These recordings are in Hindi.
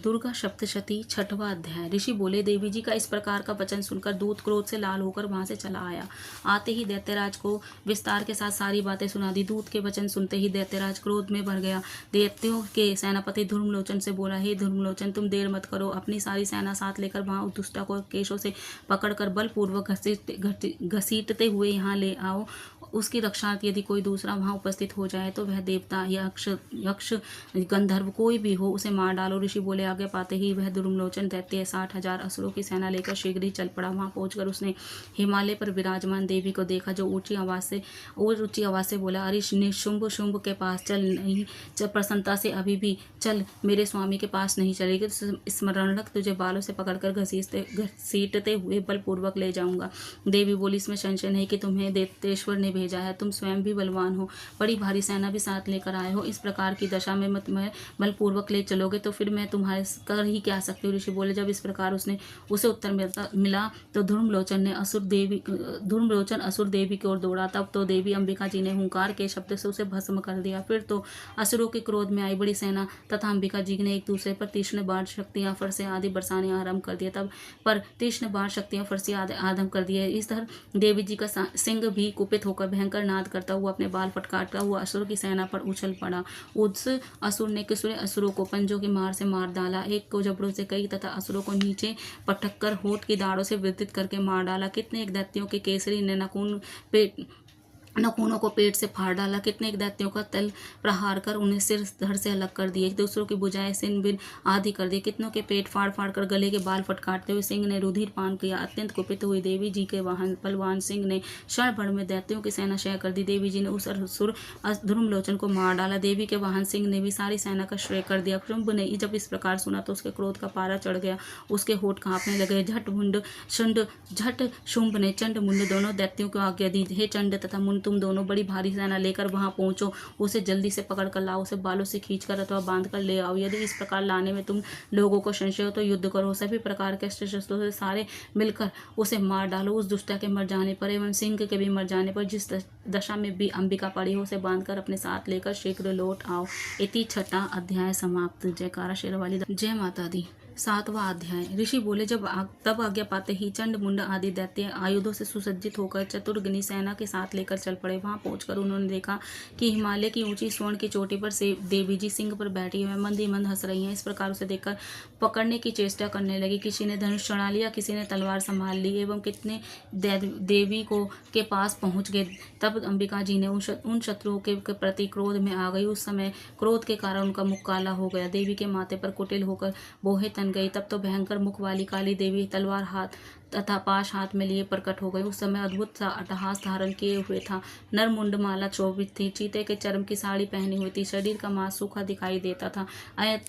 दुर्गा सप्तशती छठवां अध्याय। ऋषि बोले, देवी जी का इस प्रकार का वचन सुनकर दूत क्रोध से लाल होकर वहां से चला आया। आते ही दैत्यराज को विस्तार के साथ सारी बातें सुना दी। दूत के वचन सुनते ही दैत्यराज क्रोध में भर गया। दैत्यों के सेनापति धूम्रलोचन से बोला, हे धूम्रलोचन, तुम देर मत करो, अपनी सारी सेना साथ लेकर वहां उस दुष्टा को केशों से पकड़कर बलपूर्वक घसीटते हुए यहाँ ले आओ। उसकी रक्षार्थ यदि कोई दूसरा वहां उपस्थित हो जाए तो वह देवता या यक्ष गंधर्व कोई भी हो, उसे मार डालो। ऋषि बोले, आज्ञा पाते ही वह धूम्रलोचन दैत्य 60,000 असुरों की सेना लेकर शीघ्र ही चल पड़ा। वहां पहुंचकर उसने हिमालय पर विराजमान देवी को देखा, जो ऊंची आवाज से बोला, अरे शुंभ शुंभ के पास चल, नहीं चल, प्रसन्नता से अभी भी चल, मेरे स्वामी के पास नहीं चलेगी तो स्मरण रख, तुझे बालों से पकड़कर घसीटते हुए बलपूर्वक ले जाऊंगा। देवी बोली, इसमें संशय नहीं कि तुम्हें दैत्येश्वर ने भेजा है, तुम स्वयं भी बलवान हो, बड़ी भारी सेना भी साथ लेकर आए हो, इस प्रकार की दशा में मत मैं बलपूर्वक ले चलोगे तो फिर मैं तुम्हारे कर ही क्या सकती हूँ। ऋषि बोले, जब इस प्रकार उसे उत्तर मिला तो धूम्रलोचन असुर देवी की ओर दौड़ा। तब तो देवी अंबिका जी ने हुंकार के शब्द से उसे भस्म कर दिया। फिर तो असुरों के क्रोध में आई बड़ी सेना तथा अंबिका जी ने एक दूसरे पर तीक्ष्ण बाण शक्तियां फरसे आदि बरसाने आरंभ कर दिए। तब पर तीक्ष्ण बाण शक्तियां फरसे आरंभ कर दिए। इस तरह देवी जी का सिंह भी कुपित होकर भयंकर नाद करता हुआ अपने बाल फटकारता हुआ असुर की सेना पर उछल पड़ा। उस असुर ने किसुरे असुरों को पंजों की मार से मार डाला, एक को जबड़ों से कई तथा असुरों को नीचे पटक कर होठ की दाढ़ों से विद्युत करके मार डाला। कितने एक दैत्यों के केसरी ने नखूनों को पेट से फाड़ डाला। कितने एक दैत्यों का तल प्रहार कर उन्हें सिर धड़ से अलग कर दिए, दूसरों की भुजाएं सिन बिन आदि कर दिए। कितनों के पेट फाड़ फाड़ कर गले के बाल फटकारते हुए सिंह ने रुधिर पान किया। अत्यंत कुपित हुई देवी जी के वाहन बलवान सिंह ने क्षण भर में दैत्यों की सेना क्षय कर दी। देवी जी ने उस असुर धूम्रलोचन को मार डाला। देवी के वाहन सिंह ने भी सारी सेना का श्रेय कर दिया। शुंभ ने जब इस प्रकार सुना तो उसके क्रोध का पारा चढ़ गया, उसके होठ कांपने लगे। झट शुंभ ने चंड मुंड दोनों दैत्यों को आज्ञा दी, हे चंड तथा मुंड, तुम दोनों बड़ी भारी सेना लेकर वहां पहुंचो, उसे जल्दी से पकड़ कर लाओ, उसे बालों से खींचकर अथवा बांध कर ले आओ। यदि इस प्रकार लाने में तुम लोगों को संशय हो तो युद्ध करो, सभी प्रकार के अस्त्र शस्त्रों से सारे मिलकर उसे मार डालो। उस दुष्टा के मर जाने पर एवं सिंह के भी मर जाने पर जिस दशा में भी अंबिका पड़ी हो, उसे बांधकर अपने साथ लेकर शीघ्र लौट आओ। इति छठा अध्याय समाप्त। जयकारा शेरवाली। जय माता दी। 7वां अध्याय। ऋषि बोले, तब आज्ञा पाते ही चंड मुंड आदि दैत्य आयुधों से सुसज्जित होकर चतुर्गनी सेना के साथ लेकर चल पड़े। वहां पहुंचकर उन्होंने देखा कि हिमालय की ऊंची स्वर्ण की चोटी पर से देवी जी सिंह पर बैठी हुई मंद ही मंद हंस रही हैं। इस प्रकार उसे देखकर पकड़ने की चेष्टा करने लगी। किसी ने धनुष चढ़ा लिया, किसी ने तलवार संभाल ली एवं कितने देवी को के पास पहुंच गए। तब अंबिका जी ने उन शत्रुओं के प्रति क्रोध में आ गई। उस समय क्रोध के कारण उनका मुख काला हो गया। देवी के माथे पर कुटिल होकर बोहे तन गई। तब तो भयंकर मुख वाली काली देवी तलवार हाथ तथा पाश हाथ में लिए प्रकट हो गई। उस समय अद्भुत सा अट्टहास धारण किए हुए था। नरमुंड माला शोभित थी, चीते के चर्म की साड़ी पहनी हुई थी, शरीर का मांस सूखा दिखाई देता था,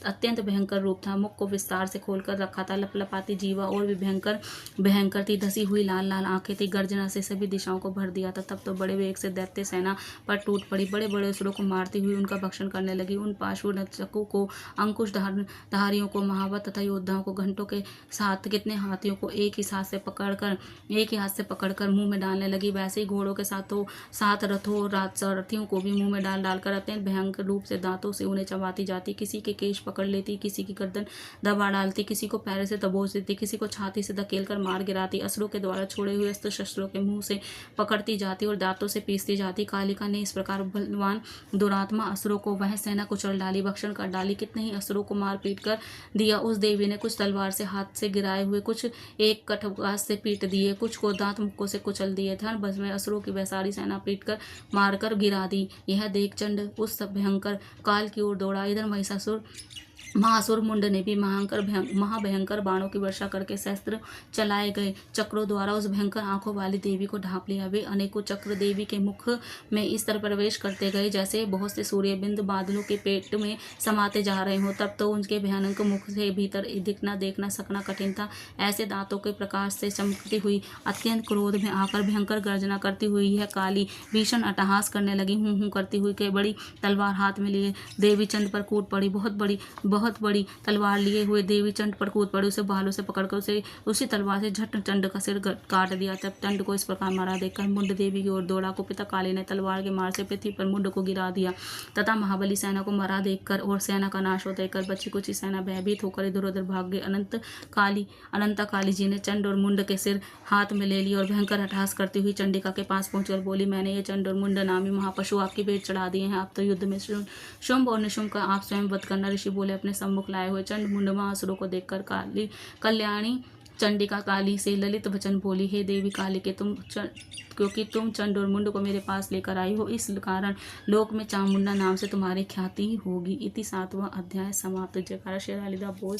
अत्यंत भयंकर रूप था। मुख को विस्तार से खोलकर रखा था, लपलपाती जीवा और भी भयंकर थी, धसी हुई लाल लाल आंखें थी, गर्जना से सभी दिशाओं को भर दिया था। तब तो बड़े वेग से दैत्य सेना पर टूट पड़ी, बड़े बड़े असुरों को मारती हुई उनका भक्षण करने लगी। उन पाशुनचकों को, अंकुश धारियों को, महावत तथा योद्धाओं को, घंटों के साथ कितने हाथियों को एक ही हाथ से पकड़कर मुंह में डालने लगी। वैसे ही घोड़ों के साथ रथों सारथियों को भी मुंह में डालकर अत्यंत भयंकर रूप से दांतों से उन्हें चबाती जाती। किसी के केश पकड़ लेती, किसी की गर्दन दबा डालती, किसी को पैरों से दबोच देती, किसी को छाती से धकेल कर मार गिराती। असुरों के द्वारा छोड़े हुए अस्त्र शस्त्रों के मुंह से पकड़ती जाती और दांतों से पीसती जाती। कालिका ने इस प्रकार बलवान दुरात्मा असुरों को वह सेना कुचल डाली, भक्षण कर डाली। कितने ही असुरों को मार पीट कर दिया। उस देवी ने कुछ तलवार से हाथ से गिराए हुए, कुछ एक कठघात से पीट दिए, कुछ को दांत मुक्कों से कुचल दिए। धन बस में असुरों की वह सारी सेना पीट कर मारकर गिरा दी। यह देख चंड उस भयंकर काल की ओर दौड़ा। इधर महासुर मुंड ने भी महाभयंकर बाणों की वर्षा करके शस्त्र चलाए गए चक्रों द्वारा उस भयंकर आंखों वाली देवी को ढांप लिया। वे अनेकों चक्र देवी के मुख में इस तरह प्रवेश करते गए जैसे बहुत से सूर्यबिंद बादलों के पेट में समाते जा रहे हों। तब तो उनके भयानक मुख से भीतर देखना सकना कठिन था। ऐसे दांतों के प्रकाश से चमकती हुई अत्यंत क्रोध में आकर भयंकर गर्जना करती हुई यह काली भीषण अट्टहास करने लगी। हूं करती हुई के बड़ी तलवार हाथ में लिए देवी चंद पर कूद पड़ी। बहुत बहुत बड़ी तलवार लिए हुए देवी चंड पर कूद पड़ी, उसे बालों से पकड़कर उसे उसी तलवार से झट चंड का सिर काट दिया। तब चंड को इस प्रकार मारा देखकर मुंड देवी की ओर दौड़ा। कुपिता काली ने तलवार के मार से पृथ्वी पर मुंड को गिरा दिया तथा महाबली सेना को मरा देखकर और सेना का नाश होते देखकर बची कुची सेना भयभीत होकर इधर उधर भाग गई। अनंता काली जी ने चंड और मुंड के सिर हाथ में ले ली और भयंकर हठास करती हुई चंडिका के पास पहुंचकर बोली, मैंने ये चंड और मुंड नामी महापशु आपकी भेंट चढ़ा दिए हैं। आप तो युद्ध में शुंभ और निशुंभ का आप स्वयं वध करना ऋषि बोले अपने सम्मुख लाए हुए। चंड मुंड महासुरों को देखकर कल्याणी चंडिका काली से ललित वचन बोली, हे देवी काली के क्योंकि तुम चंड और मुंड को मेरे पास लेकर आई हो, इस कारण लोक में चामुंडा नाम से तुम्हारी ख्याति होगी। इति 7वां अध्याय समाप्त। जयकारा शेर अलीदा बोल।